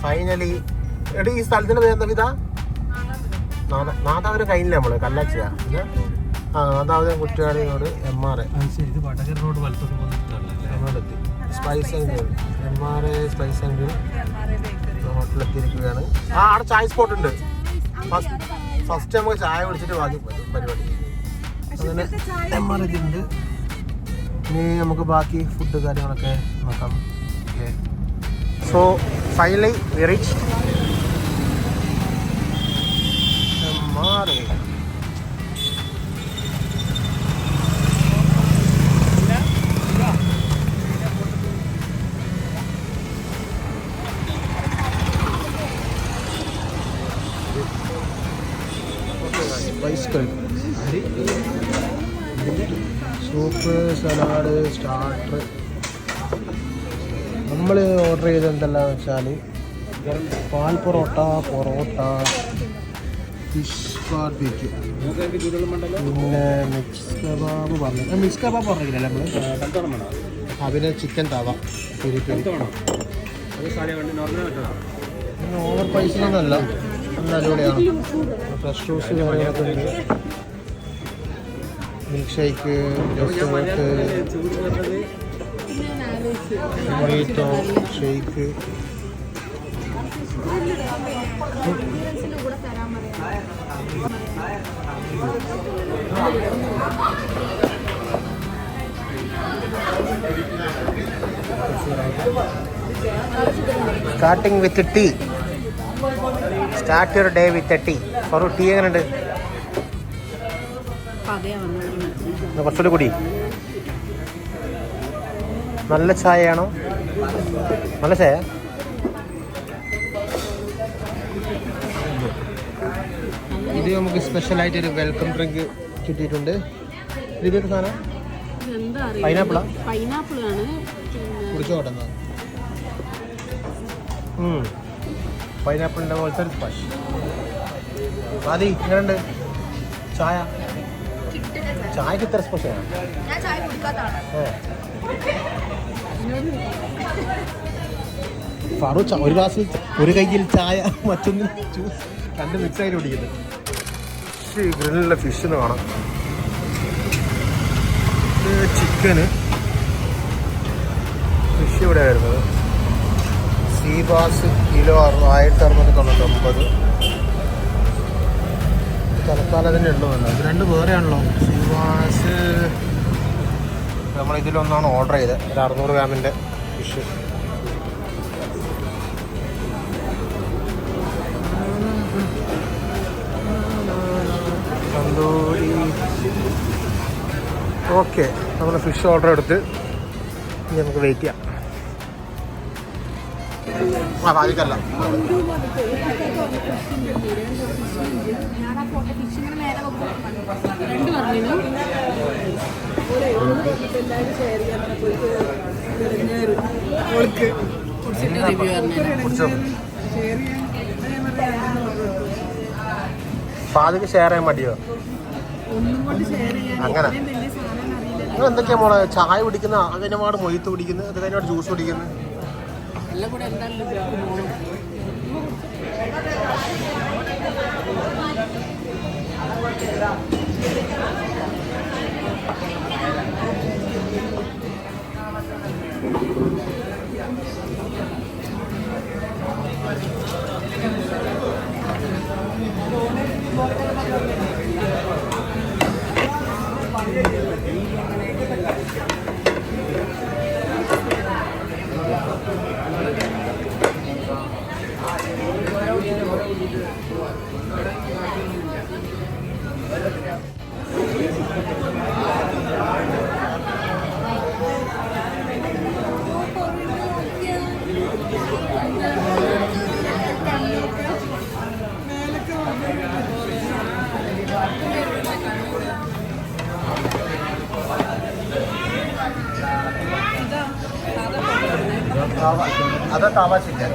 Finally എടി ഈ സ്ഥലത്തിന്റെ പേരെന്താ വിധ? നാദാപുരം കഴിഞ്ഞില്ല നമ്മള് കല്ലാച്ചിയ. നാദാപുരം കുറ്റ്യാടിയോട് MRA spice MRA spice and ഹോട്ടലെത്തിയിരിക്കുകയാണ്. അവിടെ ചായ സ്പോട്ട് ഉണ്ട്. ഫസ്റ്റ് നമുക്ക് ചായ കുടിച്ചിട്ട് ബാക്കി പരിപാടി. അങ്ങനെ MRA ഉണ്ട്. ഇനി നമുക്ക് ബാക്കി ഫുഡ് കാര്യങ്ങളൊക്കെ നോക്കാം. Okay, so finally we reach MRA. Soup, salad, starter. നമ്മൾ ഓർഡർ ചെയ്തത് എന്തെല്ലാം വെച്ചാൽ പാൽ പൊറോട്ട, ഫിഷ് ബാർബിക്യൂ, പിന്നെ മിക്സ് കബാബ് പറഞ്ഞു. മിക്സ് കബാബ് പറഞ്ഞില്ലേ നമ്മൾ? പിന്നെ chicken tawa peri peri. Over പൈസയൊന്നുമല്ല, നല്ല അടിപൊളിയാണ്. ഫ്രഷ് ജ്യൂസ് കാര്യങ്ങളൊക്കെ ഉണ്ട്. Milk shake, dessert, mojito shake. Starting with tea. Start your day with tea. ഒരു ടീ എങ്ങനെയുണ്ട്? കുറച്ചുകൂടി കൂടി. നല്ല ചായയാണോ? നല്ല ചായ. ഇത് നമുക്ക് സ്പെഷ്യലായിട്ടൊരു വെൽക്കം ഡ്രിങ്ക് കിട്ടിയിട്ടുണ്ട്. ഇതൊരു സാധനം പൈനാപ്പിളാണ്. കുടിച്ചോട്ടെ. പൈനാപ്പിളിൻ്റെ പോലത്തെ ഒരു സ്പെഷ്. മതി. ഇങ്ങനെയുണ്ട് ചായ? ചായക്ക് ഇത്ര സ്പെഷ്യലാണ്. ഫാറു ഒരു ഗ്ലാസ്, ഒരു കയ്യിൽ ചായ, മറ്റൊന്ന് ജ്യൂസ്, രണ്ട് മിക്സ് ആയിട്ട് കുടിക്കുന്നത്. ഗ്രില്ലിലെ ഫിഷിന് കാണാം. ചിക്കന് ഫിഷ് ഇവിടെ വരുന്നത്. Sea bass kilo 1699. തലക്കാലം തന്നെ ഉള്ളതല്ല, ഇത് രണ്ട് വേറെയാണല്ലോ. സീബാസ് നമ്മളിതിലൊന്നാണ് ഓർഡർ ചെയ്തത്, ഒരു 600 ഗ്രാമിൻ്റെ ഫിഷ്. തന്തൂരി. ഓക്കെ, നമ്മൾ ഫിഷ് ഓർഡർ എടുത്ത് ഇനി നമുക്ക് വെയിറ്റ് ചെയ്യാം. ഭാവിക്കല്ല ഫാദിക്ക് ഷെയർ ചെയ്യാൻ മടിയോ? അങ്ങനെ നിങ്ങൾ എന്തൊക്കെയാ മോളെ? ചായ കുടിക്കുന്ന, അതിനോട് മൊയ്ത്ത് കുടിക്കുന്നത്, അത് കഴിഞ്ഞോട് ജ്യൂസ് കുടിക്കുന്നത്. എല്ലാം കൂടെ എന്തായാലും അത് തവ ചിക്കൻ,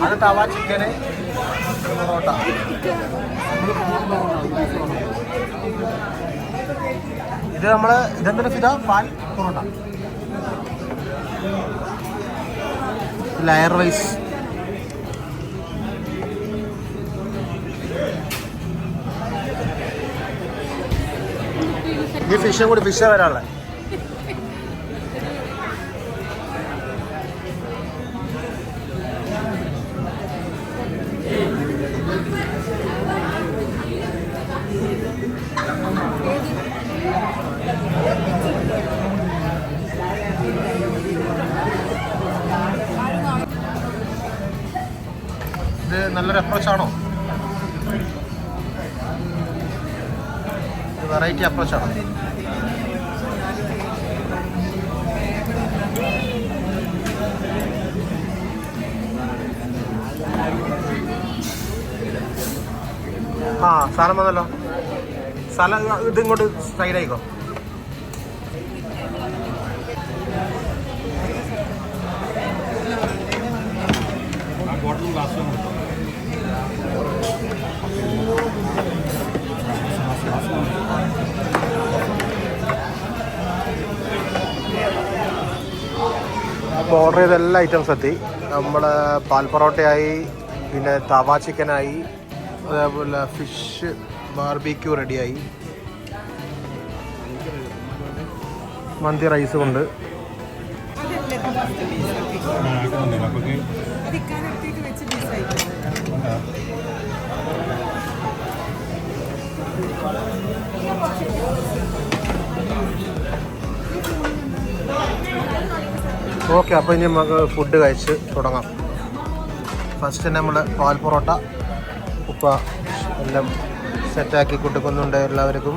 അത് തവ ചിക്കന് പൊറോട്ട. ഇത് നമ്മള് ഇതെന്തൊരു ഫിദ പാൽ പൊറോട്ട. ലെയർ വൈസ് ഈ ഫിഷും കൂടി ഫിഷ് വരാനുള്ളത്. ഇത് നല്ലൊരു അപ്രോച്ചാണോ? വെറൈറ്റി അപ്രോച്ചാണോ? ആ സാധനം വന്നല്ലോ. സ്ഥലം ഇതിങ്ങോട്ട് സൈഡായിക്കോ. അപ്പോൾ ഓർഡർ ചെയ്ത എല്ലാ ഐറ്റംസ് എത്തി. നമ്മൾ പാൽ പൊറോട്ടയായി, പിന്നെ തവ ചിക്കനായി, അതേപോലെ ഫിഷ് ബാർബിക്യൂ റെഡിയായി, മന്തി റൈസും ഉണ്ട്. ഓക്കെ, അപ്പോൾ ഇനി നമുക്ക് ഫുഡ് കഴിച്ച് തുടങ്ങാം. ഫസ്റ്റ് തന്നെ നമ്മൾ പാൽ പൊറോട്ട ഉപ്പ എല്ലാം സെറ്റാക്കി കൊടുക്കുന്നുണ്ട് എല്ലാവർക്കും.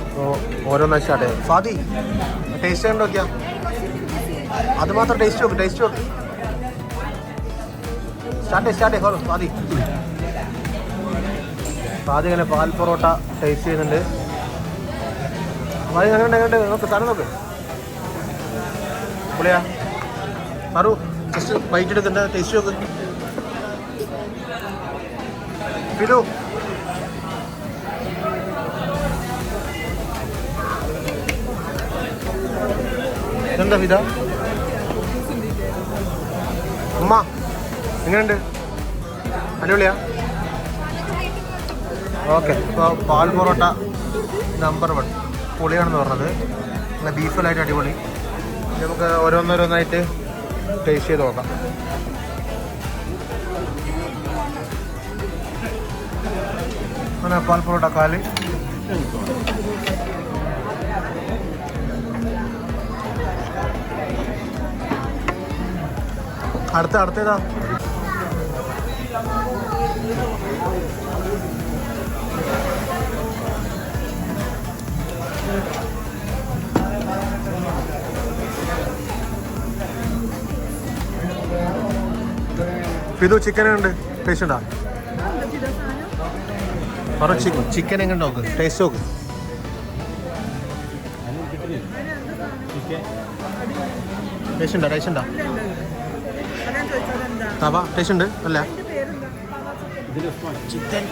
അപ്പോൾ ഓരോന്നായി സ്റ്റാർട്ട് ചെയ്യാം. ഫാദി ടേസ്റ്റ് കണ്ടു നോക്കിയാ, അത് മാത്രം ടേസ്റ്റ് നോക്ക്. സ്റ്റാർട്ട് ഹോളോ ഫാദി ഇങ്ങനെ പാൽ പൊറോട്ട ടേസ്റ്റ് ചെയ്യുന്നുണ്ട്. ഫാദി എങ്ങനെയുണ്ട് നോക്ക്, സാധനം നോക്ക്. പുള്ളിയാ സാറു ജസ്റ്റ് ബൈറ്റ് എടുക്കണ്ട, ടേസ്റ്റ് നോക്ക്. ഫിലു എന്താ ഫിദ ഉമ്മ എങ്ങനെയുണ്ട്? അടിപൊളിയാ? ഓക്കെ, ഇപ്പോൾ പാൽ പൊറോട്ട നമ്പർ 1 പൊളിയാണെന്ന് പറഞ്ഞത്. നല്ല ബീഫിലായിട്ട് അടിപൊളി. നമുക്ക് ഓരോന്നോരോന്നായിട്ട് ടേസ്റ്റ് ചെയ്ത് നോക്കാം. അങ്ങനെ പാൽ പൊറോട്ട കാല് അടുത്തേതാ? ഇത് ചിക്കൻ ഉണ്ട്, ടേസ്റ്റ് ഉണ്ടോ? ചിക്കൻ എങ്ങനെ നോക്ക്, ടേസ്റ്റ് നോക്ക്. ടേസ്റ്റ് ഉണ്ടോ? തവ ടേസ്റ്റ് ഉണ്ട് അല്ലേ? ചിക്കൻ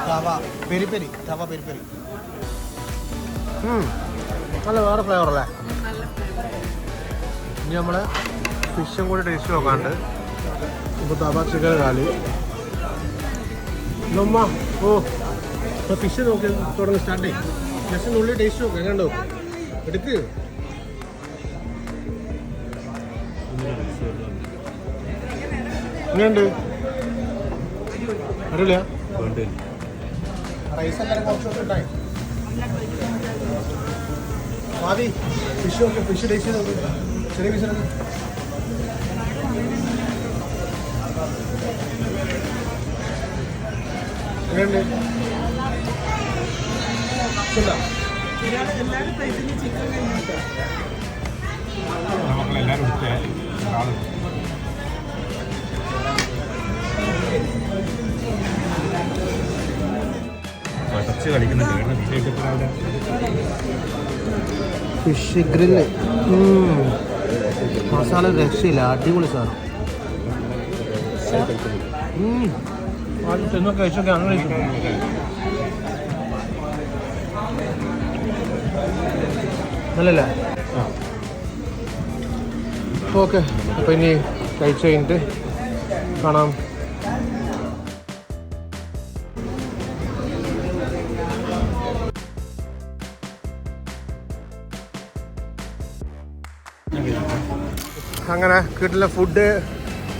തവ പെരി പെരി നല്ല വേറെ ഫ്ലേവർ അല്ലേ? ഇനി നമ്മൾ ഫിഷും കൂടി ടേസ്റ്റ് നോക്കാണ്ട്. ഇപ്പോൾ തവ ചിക്കൻ കാല് നമ്മ ഇപ്പോൾ ഫിഷ് നോക്കി തുടങ്ങി സ്റ്റാർട്ട് ചെയ്യും. ജസ്റ്റ് ഉള്ളിൽ ടേസ്റ്റ് നോക്കാം, എങ്ങനെയുണ്ടോ എടുക്ക്. എങ്ങനെയുണ്ട്? അടിപൊളിയാ? റൈസ് എല്ലാവരും കുറച്ച് ഉണ്ടായി. ആദ്യം ഫിഷ് നോക്കി, ഫിഷ് ടേസ്റ്റ് ചെയ്ത് നോക്കി. ചെറിയ ഫിഷ് നോക്കി. എങ്ങനെയുണ്ട്? ഫിഷ് ഗ്രില്ല് മസാല രക്ഷയില്ല, അടിപൊളി സാധനം. കഴിച്ചൊക്കെ അങ്ങനെ നല്ലല്ലേ? ഓക്കെ, അപ്പോൾ ഇനി കഴിച്ച് കഴിഞ്ഞിട്ട് കാണാം. അങ്ങനെ വീട്ടിലെ ഫുഡ്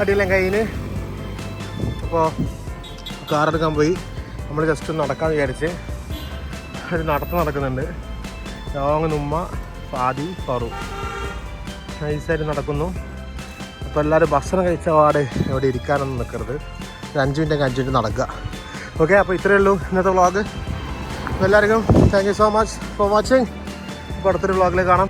അടിയെല്ലാം കഴിഞ്ഞ് അപ്പോൾ കാറെടുക്കാൻ പോയി. നമ്മൾ ജസ്റ്റ് ഒന്ന് നടക്കാമെന്ന് വിചാരിച്ച് ഒരു നടക്കുന്നുണ്ട്. ലോങ് ഉമ്മ ഫാദി ഫറു നൈസായിട്ട് നടക്കുന്നു. അപ്പോൾ എല്ലാവരും ഭക്ഷണം കഴിച്ച പാട് എവിടെ ഇരിക്കാനൊന്നും നിൽക്കരുത്. ഒരു 5 മിനിറ്റ് നടക്കുക. ഓക്കെ, അപ്പോൾ ഇത്രയേ ഉള്ളൂ ഇന്നത്തെ വ്ളോഗ്. എല്ലാവർക്കും thank you so much for watching. അപ്പോൾ അടുത്തൊരു വ്ളോഗിലേക്ക് കാണാം.